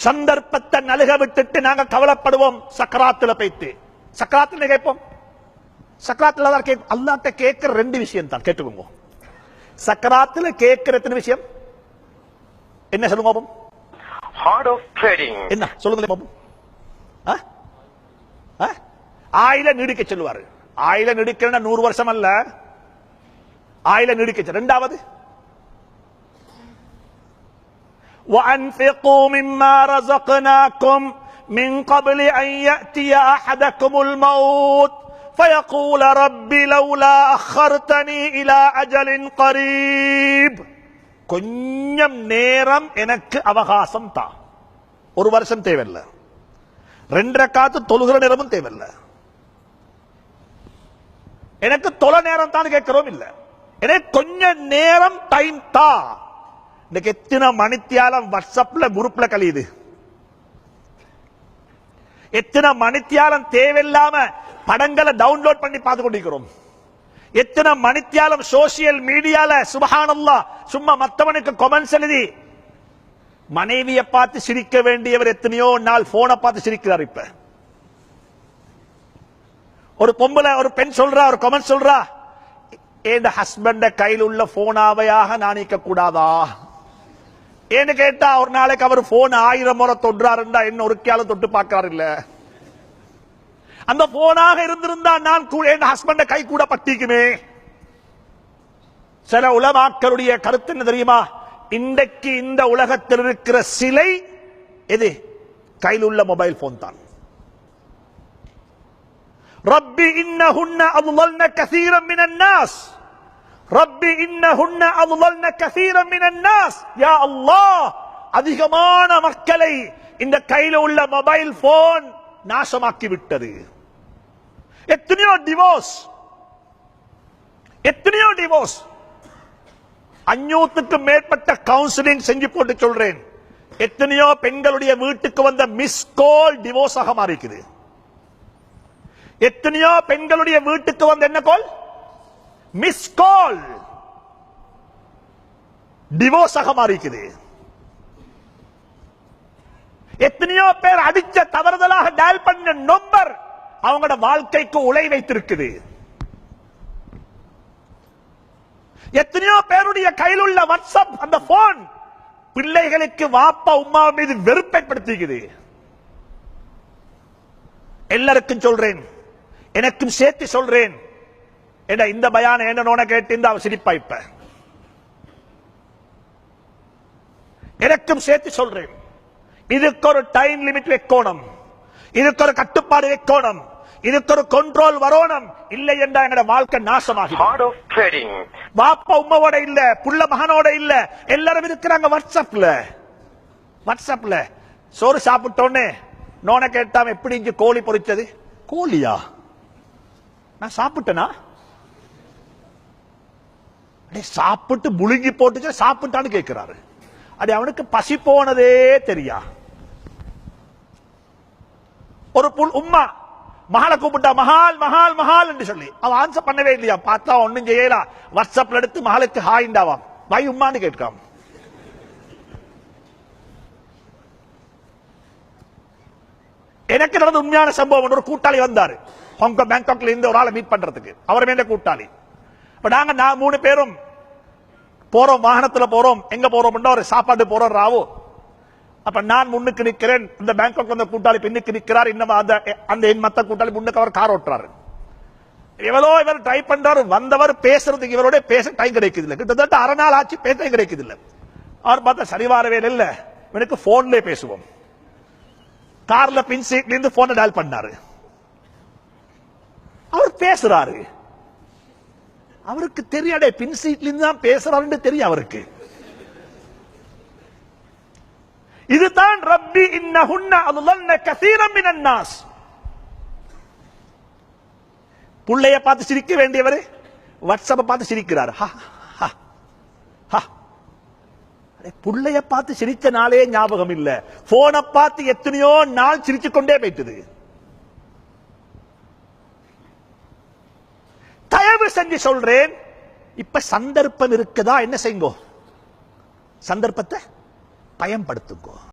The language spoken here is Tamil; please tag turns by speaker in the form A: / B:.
A: சந்தர்ப்பத்தை நழுக விட்டுட்டு நாங்க கவலைப்படுவோம். சக்கராத்துல போயிட்டு சக்கராத்துல கேட்போம். சக்கராத்துல அல்லாஹ்ட்ட கேட்கிற ரெண்டு விஷயம் தான், கேட்டுக்கோங்க. சக்கராத்துல கேட்கிற எத்தனை விஷயம் என்ன சொல்லுங்க பாப்போம்?
B: ஹார்ட் ஆஃப் ட்ரேடிங்
A: என்ன சொல்லுங்க பாப்போம்? ஆயில நீடிக்க சொல்லுவாரு. ஆயில நீடிக்கிறேன்னா 100 வருஷம் அல்ல, ஆயில நீடிக்க. ரெண்டாவது وَأَنْفِقُوا مِمَّا رَزَقْنَاكُمْ مِنْ قَبْلِ أَنْ يَأْتِيَ أَحَدَكُمُ الْمَوْتُ فَيَقُولَ رَبِّ لَوْلَا أَخَّرْتَنِي إِلَى أَجَلٍ قَرِيبٍ. கொஞ்சம் நேரம் எனக்கு அவகாசம் தா. 1 வருஷம் தேவையில்லை, 2 ரக்காத்து தொழுகிற நேரமும் தேவையில்லை. எனக்கு தொழ நேரம் தான் கேட்கிறோம் இல்ல, எனக்கு கொஞ்ச நேரம் டைம் தா. இன்னைக்கு எத்தனை மணித்தியாலம் வாட்ஸ்அப்ல குரூப்ல கழியுது, எத்தனை மணித்தியாலம் தேவையில்லாம படங்களை டவுன்லோட் பண்ணி பார்த்து கொண்டிருக்கிறோம், எத்தனை மணித்தியாலம் சோசியல் மீடியால சுப்ஹானல்லாஹ் சும்மா மத்தவனுக்கு கமெண்ட்ஸ் எழுதி. மனைவியை பார்த்து சிரிக்க வேண்டியவர் எத்தனையோ நாள் போனை பார்த்து சிரிக்கிறார். இப்ப ஒரு பொம்பளை ஒரு பெண் சொல்றா, ஒரு கமெண்ட் சொல்றா, என் ஹஸ்பண்ட கையில் உள்ள போனாவையாக நான் நீக்க கூடாதா ஏன்னு கேட்டா, ஒரு நாளைக்கு அவர் போன் 1000 முறை தொடுறாருண்டா என்ன ஒரு கேள தொட்டு பார்க்கிறார் இல்ல. அந்த போனாக இருந்திருந்தா நான் என் ஹஸ்பண்ட கை கூட பட்டிக்குமே. சில உலமாக்களுடைய கருத்து என்ன தெரியுமா? இன்றைக்கு இந்த உலகத்தில் இருக்கிற சிலை எது? கையில் உள்ள மொபைல் போன் தான். ரப்பி இன்னஹுன்ன அضللن كثيرا من الناس ரப்பி இன்னஹுன்ன அضللن كثيرا من الناس. யா அல்லாஹ், அதிகமான மக்களை இந்த கையில் உள்ள மொபைல் போன் நாசமாக்கி விட்டது. எத்தனையோ டிவோர்ஸ், எத்தனையோ டிவோர்ஸ். 500க்கு மேற்பட்ட கவுன்சிலிங் செஞ்சு போட்டு சொல்றேன். எத்தனையோ பெண்களுடைய வீட்டுக்கு வந்த மிஸ் கால் டிவோர்ஸ் ஆக மாறிக்குது. எத்தனையோ பெண்களுடைய வீட்டுக்கு வந்த என்ன கால்? மிஸ் கால் டிவோர்ஸ் ஆக மாறிக்குது. எத்தனையோ பேர் அடிச்ச தவறுதலாக டயல் பண்ண நம்பர் அவங்களோட வாழ்க்கைக்கு உலை வைத்திருக்குது. எத்தனையோ பேருடைய கையில் உள்ள வாட்ஸ்அப் அந்த போன் பிள்ளைகளுக்கு வாப்பா உம்மா மீது வெறுப்பேற்படுத்திக்குது. எல்லாருக்கும் சொல்றேன், எனக்கும் சேர்த்து சொல்றேன். இந்த பயான என்ன கேட்டு இந்த சிரிப்பா இப்ப எனக்கும் சேர்த்து சொல்றேன். இதுக்கு ஒரு டைம் லிமிட் வைக்கணும், இதுக்கு ஒரு கட்டுப்பாடு வைக்கணும், இதுக்கு ஒரு கண்ட்ரோல் வரணும். இல்லை என்றா எங்கட வாழ்க்கை நாசமாகி. வாப்பா உம்மாவோட இல்ல, புள்ள மகனோட இல்ல, எல்லாரும் இருக்கிறாங்க வாட்ஸ்அப்ல. வாட்ஸ்அப்ல சோறு சாப்பிட்டோன்னே நோன கேட்டாம எப்படி இங்க கோழி பொரிச்சது? கோழியா? நான் சாப்பிட்டேனா? சாப்பிட்டு முழுங்கி போட்டு சாப்பிட்டான்னு கேட்கிறாரு. அது அவனுக்கு பசி போனதே தெரியா. ஒரு உம்மா மகளை கூப்பிட்டா மகால் மகால் மகால் என்று சொல்லி அவன் ஆன்சர் பண்ணவே இல்லையா. பார்த்தா ஒன்னும் செய்யலாம், வாட்ஸ்அப்ல எடுத்து மகளுக்கு ஹாய்ண்டாவாம், வை உம்மான்னு கேட்காம. எனக்கு நடந்த உண்மையான சம்பவம். ஒரு கூட்டாளி வந்தாரு பேங்காக்ல இருந்து ஒரு ஆளை மீட் பண்றதுக்கு. அவர் மேல கூட்டாளி. நாங்க 3 பேரும் போறோம், வாகனத்துல போறோம். எங்க போறோம்? ஒரு சாப்பாடு போறோம் ராவோ. அப்ப நான் முன்னுக்கு நிக்கிறேன், இந்த பேங்காக் வந்த கூட்டாளி பின்னுக்கு நிக்கிறார். இன்னும் அந்த என் மத்த கூட்டாளி முன்னுக்கு அவர் கார் ஓட்டுறாரு. எவ்வளோ இவர் ட்ரை பண்றாரு, வந்தவர் பேசுறதுக்கு இவரோட பேச டைம் கிடைக்குது இல்ல. கிட்டத்தட்ட அரை நாள் ஆச்சு, பேச கிடைக்குது இல்ல. அவர் பார்த்தா சரி வரவே இல்ல, இவனுக்கு போன்ல பேசுவோம். கார்ல பின் சீட்ல இருந்து போனை டயல் பண்ணாரு. அவர் பேசுறாரு, அவருக்கு தெரியாதே பின் சீட்ல இருந்து தான் பேசுறாருன்னு தெரியும் அவருக்கு. இதுதான் ரப்பி இன்னஹுன்ன அضللن كثيرا من الناس. புள்ளைய பார்த்து சிரிக்க வேண்டியவர் வாட்ஸ்அப்பை பார்த்து சிரிக்கிறார். புள்ளைய பார்த்து சிரிச்ச நாளே ஞாபகம் இல்ல, போனை பார்த்து எத்தனையோ நாள் சிரிச்சு கொண்டே போயிட்டது. தயவு செஞ்சு சொல்றேன், இப்ப சந்தர்ப்பம் இருக்குதா, என்ன செய்யுங்க? சந்தர்ப்பத்தை பயன்படுத்துங்க.